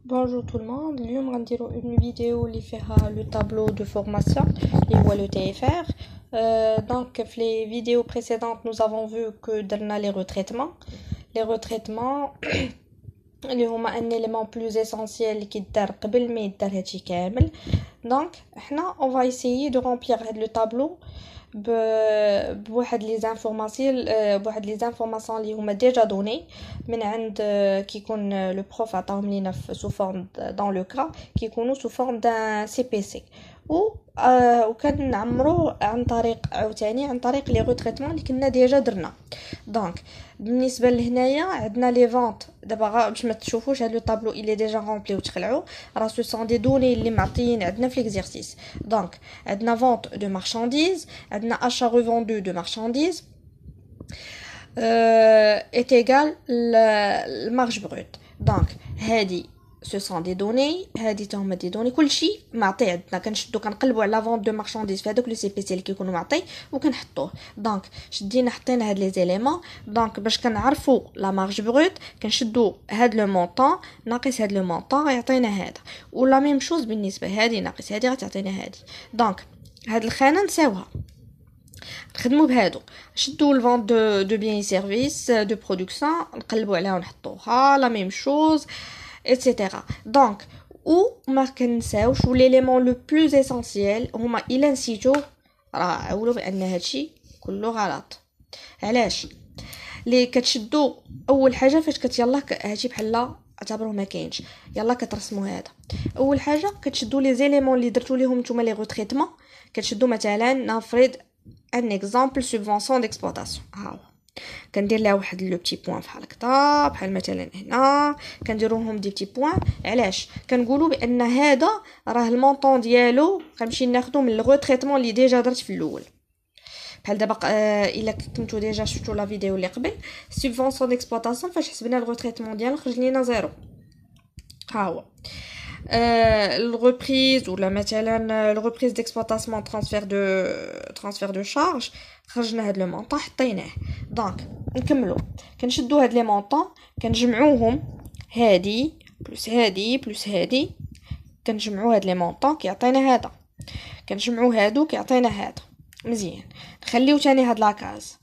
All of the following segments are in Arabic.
Bonjour tout le monde, اليوم غنديرو une vidéo اللي فيها le tableau de formation اللي هو le TFR. Donc في les vidéos précédentes nous avons vu que درنا les retraitements. Les retraitements اللي هما un élément plus essentiel اللي كيدار قبل ما يدار هادشي كامل. Donc احنا on va essayer de remplir هاد le tableau بواحد لي زانفورماسيون بواحد لي زانفورماسيون اللي هما ديجا دوني من عند كيكون لو بروف عطاهم لينا سو فورم دون لو كا كيكونوا سو فورم دان سي بي سي وكنعمرو عن طريق لي روتريتمون اللي كنا ديجا درنا. دونك بالنسبه لهنايا عندنا لي فونت دابا باش ما تشوفوش هاد لو طابلو اللي ديجا رامبلي وتخلعوا راه سو سون دي دوني اللي معطيين عندنا في ليكزيرسيس. دونك عندنا فونت دو مارشانديز، عندنا achat revendu de marchandises est égal la marge brute. Donc هادي ce sont des données، هادي تاهما دي دوني كلشي معطي عندنا كنشدو كنقلبوا على فونت دو مارشانديز في هذوك لي سي بي سي اللي كيكونوا معطي وكنحطوه. دونك شدينا حطينا هاد لي زيليمون. دونك باش كنعرفوا لا مارج بروت كنشدو هاد لو مونطون ناقص هاد لو مونطون غيعطينا هذا، ولا ميم شوز بالنسبه هادي ناقص هادي غتعطينا هادي. دونك هاد الخانه نساوها نخدموا بهادو، نشدو الفونت دو بيان سيرفيس دو برودكسيون نقلبوا عليها ونحطوها لا ميم شوز ايتترا. دونك ما كنساوش ليليمون لو بلوز اسينسييل هما الا نسيتو راه عولوا بان هادشي كله غلط. علاش لي كتشدو اول حاجه فاش يلا هادشي بحال اعتبروه ما كاينش يلا كترسموا هذا. اول حاجه كتشدو لي زيليمون اللي درتو ليهم نتوما لي روتريتمون، كتشدو مثلا نفرض ان اكزامبل سوبفونسيون ديكسبلوطاسيون ها كندير لها واحد لو بتي بوين بحال هكذا بحال مثلا هنا كنديروهم دي بتي بوين. علاش كنقولوا بان هذا راه المونطون ديالو غنمشي ناخذو من الغوتريتمون اللي ديجا درت في الاول. بحال دابا الا كنتو ديجا شفتوا لا فيديو اللي قبل سوبفونسيون ديكسبلوطاسيون فاش حسبنا الغوتريتمون ديالو خرج لينا زيرو. ها هو الريبريز ولا مثلا الريبريز ديكسبلوطاسيون ترانسفير دو شارج خرجنا هاد لو مونطون حطيناه. دونك نكملوا كنشدو هاد لي مونطون كنجمعوهم هادي بلس هادي بلس هادي كنجمعوا هاد لي مونطون كيعطينا هذا، كنجمعوا هادو كيعطينا هذا. مزيان نخليو تاني هاد لاكاز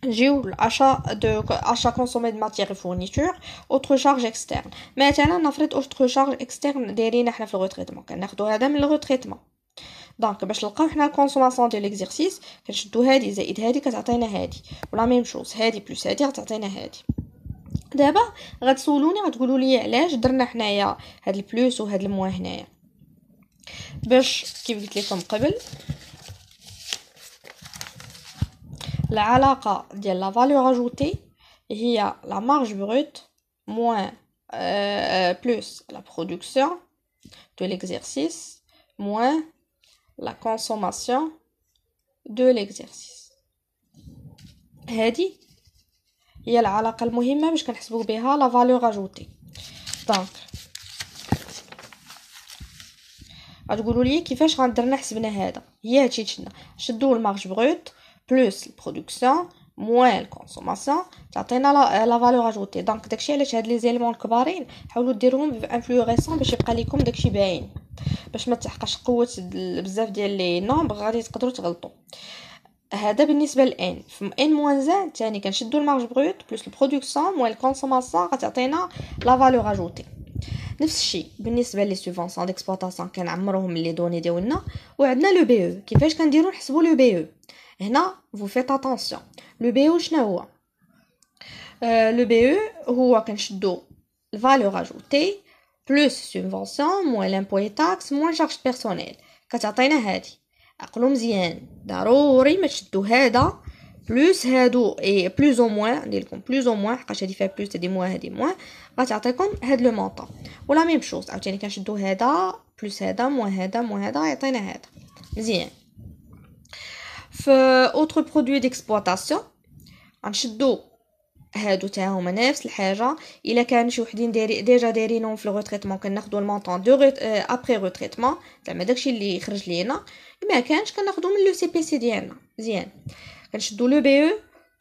نجيو l'achat consommé de matières et fournitures autre charge externe. مثلا نفرض autre charge externe دايرين احنا في الغوتريتمون كناخدو هذا من الغوتريتمون. دونك باش نلقاو حنا الكونسوماسيون ديال ليكزيرسيس كنشدو هادي زائد هادي كتعطينا هادي ولا ميم شوز هادي بلس هادي غتعطينا هادي. دابا غتسولوني غتقولوا لي علاش درنا حنايا هاد البلس وهاد الموان هنايا. باش كيف قلت لكم قبل العلاقه ديال لا فالور اجوتي هي لا مارج بروت moins plus la production de l'exercice moins la consommation de l'exercice. هذه هي العلاقه المهمه باش كنحسبوا بها لا فالور اجوتي. دونك غتقولوا لي كيفاش غندرنا حسبنا هذا. هي هادشي شدنا شدوا المارج بروت بلس البرودكسيون موان الكونسوماسيون تعطينا لا فالور اجوتي. دونك داكشي علاش هاد لي زيليمون الكبارين حاولوا ديروهم بانفلوريسون باش يبقى لكم داكشي باين باش ما تحققش قوه بزاف ديال لي نومبر غادي تقدروا تغلطوا. هذا بالنسبه لان في ان موان زان ثاني كنشدوا المارج بروت بلس البرودكسيون موان الكونسوماسيون غتعطينا لا فالور اجوتي. نفس الشيء بالنسبه لي سوبفونسيون ديكسبلوطاسيون كنعمروهم لي دوني ديالنا. وعندنا لو بي او كيفاش كنديروا نحسبوا لو بي او. هنا vous faites attention لو بي او شنو هو. لو بي او هو كنشدو الفالور اجوتي بلس سوبفونسيون موان لامبوي تاكس موان شارج بيرسونيل كتعطينا هادي. عقلوا مزيان ضروري ما تشدو هذا بلس هادو اي بلوز او موان ندير لكم بلوز او موان حقاش هادي فيها بلوس هادي موان هادي موان غتعطيكم هاد لو مونطون. ولا ميم شوز عاوتاني كنشدو هذا بلس هذا موان هذا موان هذا يعطينا هذا. مزيان في اوتر برودوي ديكسبلوطاسيون غنشدو هادو تاهما نفس الحاجه. الا كان شي وحدين ديجا دايرينهم في الغوتريتمون كناخذوا المونطون دو ابري غوتريتمون زعما داكشي اللي خرج لينا. ما كانش كناخذوا من لو سي بي سي ديالنا. مزيان كنشدو لو بي او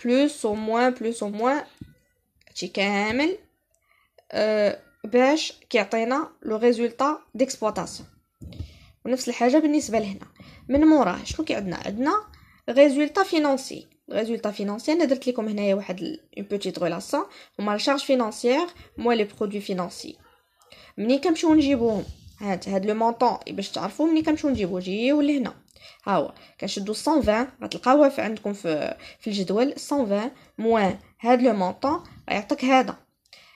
بلس او موان هادشي كامل باش كيعطينا لو ريزولطا ديكسبلوطاسيون. ونفس الحاجه بالنسبه لهنا من موراه شنو كي عندنا ريزولطا فينانسي. ريزولطا فينانسي انا درت لكم هنايا واحد اون بوتيت ريلاسيون هما لا شارج فينانسيير موا لي برودوي فينانسي. مني كنمشيو نجيبوهم هاد لو مونطون باش تعرفوا مني كنمشيو نجيبو جيو لهنا ها هو كنشدو 120 غتلقاوها في عندكم في الجدول 120 موان هاد لو مونطون غيعطيك هذا.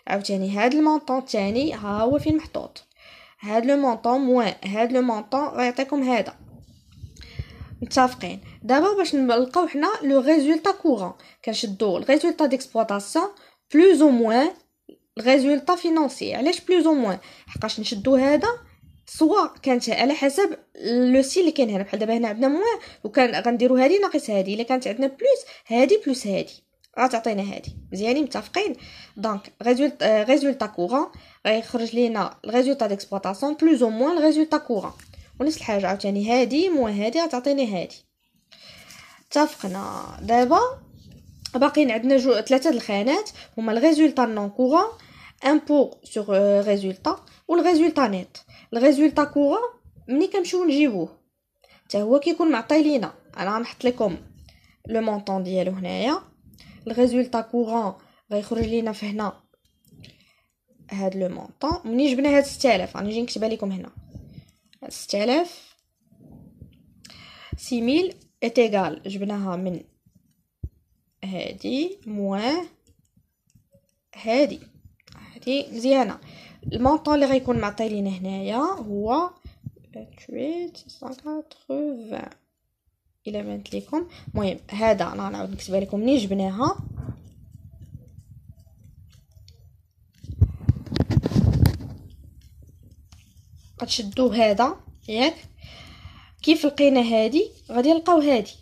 عاوتاني هاد المونطون الثاني ها هو فين محطوط هاد لو مونطون موان هاد لو مونطون غيعطيكم هذا. متفقين؟ دابا باش نلقاو حنا لو ريزولطا كورون كنشدو الريزولطا ديكسبلوطاسيون بلوز او موان الريزولطا فينانسي. علاش بلوز او موان؟ حقاش نشدو هذا سوا كانت على حسب لو سي اللي كاين هنا. بحال دابا هنا عندنا موان وكان غنديروا هذه ناقص هذه. الا كانت عندنا بلوس هذه بلوس هذه غتعطينا هذه. مزيانين متفقين؟ دونك ريزولطا كورون غيخرج لينا الريزولطا ديكسبلوطاسيون بلوز او موان الريزولطا كورون. ونفس الحاجه عاوتاني هذه موان هذه غتعطيني هذه. اتفقنا؟ دابا باقيين عندنا ثلاثه الخانات هما الريزولطا نون كورون امبو سور ريزولطا والريزولطا نيت. الريزولطا كورون ملي كنمشيو نجيبوه حتى هو كيكون معطي لينا. انا غنحط لكم لو مونطون ديالو هنايا. الريزولطا كورون غيخرج لينا في هنا هاد لو مونطون. مني جبنا هاد 6000 غنجي نكتبها لكم هنا 6000 6000 اتيغال جبناها من هادي موان هادي مزيانه. المونطون اللي غيكون معطي لينا هنايا هو 2880 الى بانت لكم. المهم هذا انا غنعاود نكتبها لكم منين جبناها. غتشدو هذا ياك كيف لقينا هادي غادي نلقاو هادي.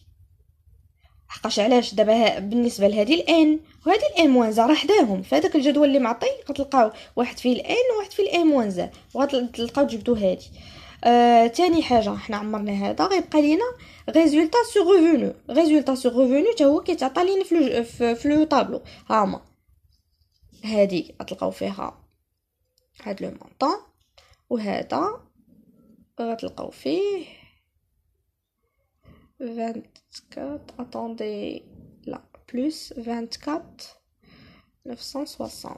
حقاش علاش دابا بالنسبه لهادي الان وهادي الان موانزه راه حداهم في هذاك الجدول اللي معطي غتلقاو واحد فيه الان وواحد فيه الان موانزه وغتلقاو جبدو هادي. تاني حاجه حنا عمرنا هذا غيبقى لينا ريزولطا سور ريفونو. ريزولطا سور ريفونو حتى هو كيتعطى لينا في لو طابلو. هاهما هادي غتلقاو فيها هاد لو مونطون وهذا غتلقاو فيه 24 attendez لا بلس 24 960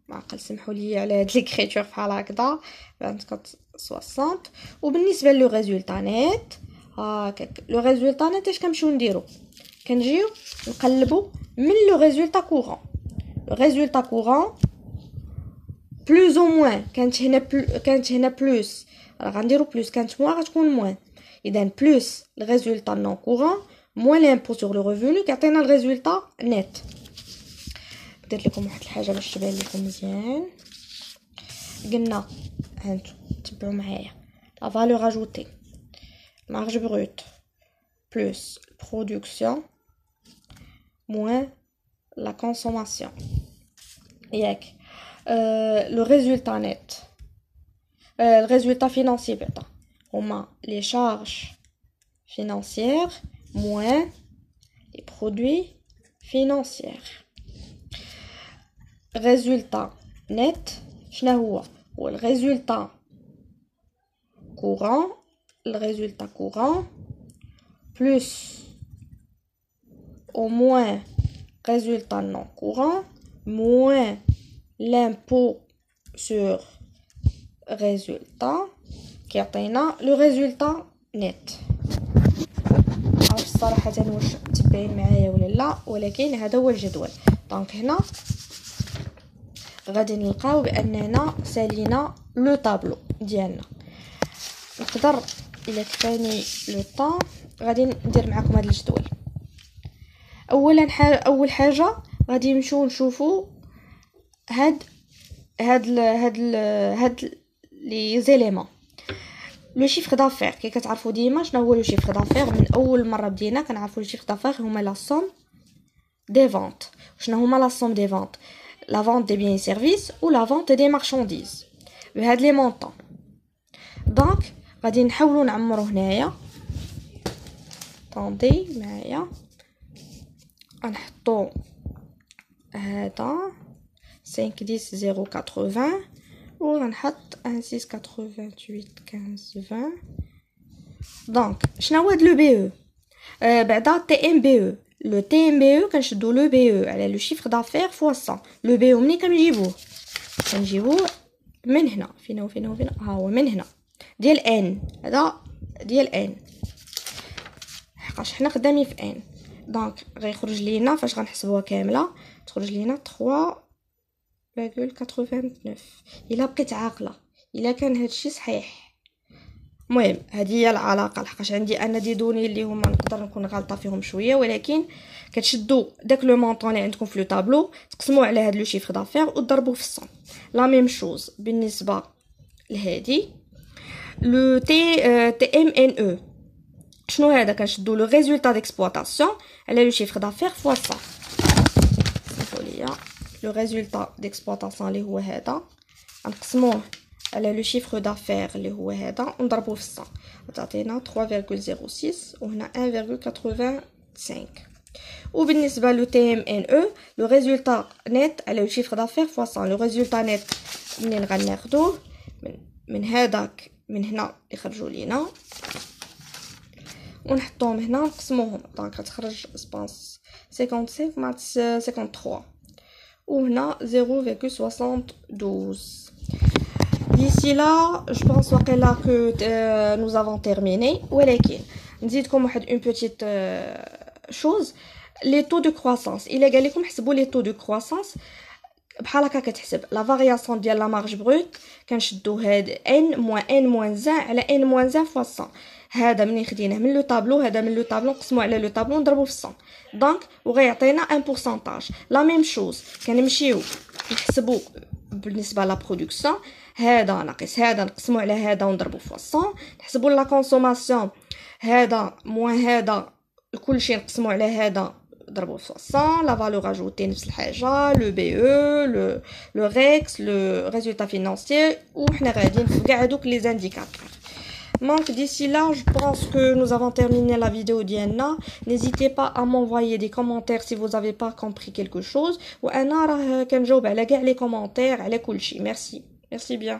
ما عقل سمحوا لي على هاد ليكريتور بحال هكذا 24 60. وبالنسبه لو ريزولطا نيت هكاك لو ريزولطا نيت اش كنمشيو نديرو كنجيو نقلبوا من لو ريزولطا كورون. لو ريزولطا كورون بلوز او موان كانت هنا بلوس راه غنديرو بلوس كانت موان غتكون موان. اذا بلوس الريزولطا نون كورون موان لامبو سور لو ريفونو كيعطينا الريزولطا نيت. درت لكم واحد الحاجه باش تبان لكم مزيان. قلنا هانتو تبعوا معايا لا فالور اجوتي مارج بروت بلس برودكسيون موان لا كونسوماسيون ياك. le résultat net le résultat financier pardon هما les charges financières moins les produits financiers. résultat net شنو هو le résultat courant le résultat courant plus au moins résultat non courant moins l'impôt sur résultat كيعطينا لو ريزولطا نيت. عرفت صراحه واش تبين معايا ولا لا ولكن هذا هو الجدول. دونك هنا غادي نلقاو باننا سالينا لو طابلو ديالنا. نقدر الا كفاني لو طون غادي ندير معكم هذا الجدول. اول حاجه غادي نمشيو نشوفوا هاد لي زيليمون. لو شيفر دافير كي كتعرفوا ديما شنو هو لو شيفر دافير. من اول مره بدينا كنعرفوا لو شيفر دافير هما لا سوم دي فونت. شنو هما لا سوم دي فونت؟ لا فونت دي بيان سيرفيس و لا فونت دي مارشانديز بهاد لي مونطون. دونك غادي نحاولوا نعمروا هنايا طوندي معايا غنحطوا هذا 5 10 080 وغنحط 1688 15 20. دونك شنو هو هاد لو بي او؟ بعدا تي ام بي او. لو تي ام بي او كنشدو لو بي او على لو شيفر دافير فوا 100. لو بي او منين كنجيبوه من هنا. فين هو ها هو من هنا ديال ان. هذا ديال ان حقاش حنا خدامين في ان. دونك غيخرج لينا فاش غنحسبوها كامله تخرج لينا 3.89. الا بقيت عاقله الا كان هادشي صحيح. المهم هذه هي العلاقه لحقاش عندي انا دي دوني اللي هما نقدر نكون غلطه فيهم شويه ولكن كتشدوا داك لو مونطون اللي عندكم في لو طابلو تقسموه على هاد لو شيفر دافير وتضربوه في 100. لا ميم شوز بالنسبه لهادي لو تي ام ان او. شنو هذا؟ كنشدو لو ريزولطا ديكسبلوطاسيون على لو شيفر دافير فوا 100. سمحوا لي لو ريزولطا ديكسبلوطاسيون اللي هو هذا غنقسموه على لو شيفر دافير اللي هو هذا ونضربوه في 100 تعطينا 3.06 وهنا 1.85. وبالنسبه لو تي ام ان او لو ريزولطا نيت على لو شيفر دافير فوا 100. لو ريزولطا نيت منين غناخذوه من هذاك من هنا اللي خرجوا لينا ونحطوهم هنا نقسموهم. دونك غتخرج سبونس 55 مع 53 وهنا 0.72. D'ici là, je pense que nous avons terminé. ولكن نزيدكم واحد une petite chose. Les taux de croissance. إلا قال لكم حسبوا les taux de croissance بحال هكا كتحسب لا فارياسيون ديال لا مارج بروت كنشدو هاد n moins n moins 1 على n moins 1 fois 100. هذا منين خديناه من لو طابلو هذا من لو طابلو نقسمو على لو طابلو نضربو في 100 دونك وغيعطينا ان بورسونتاج. لا ميم شوز كنمشيو نحسبو بالنسبه لا برودكسيون هذا ناقص هذا نقسمو على هذا ونضربو في 100. نحسبو لا كونسوماسيون هذا موان هذا كلشي نقسمو على هذا ضربوا في 100. لا فالور اجوتي نفس الحاجه لو بي او لو ريكس لو ريزولتا فينانسيير وحنا غاديين في كاع هذوك لي زانديكاتور. Donc d'ici là, je pense que nous avons terminé la vidéo d'Ienna. N'hésitez pas à m'envoyer des commentaires si vous n'avez pas compris quelque chose. وأنا راه كنجاوب على كاع les commentaires على كل شيء. Merci bien.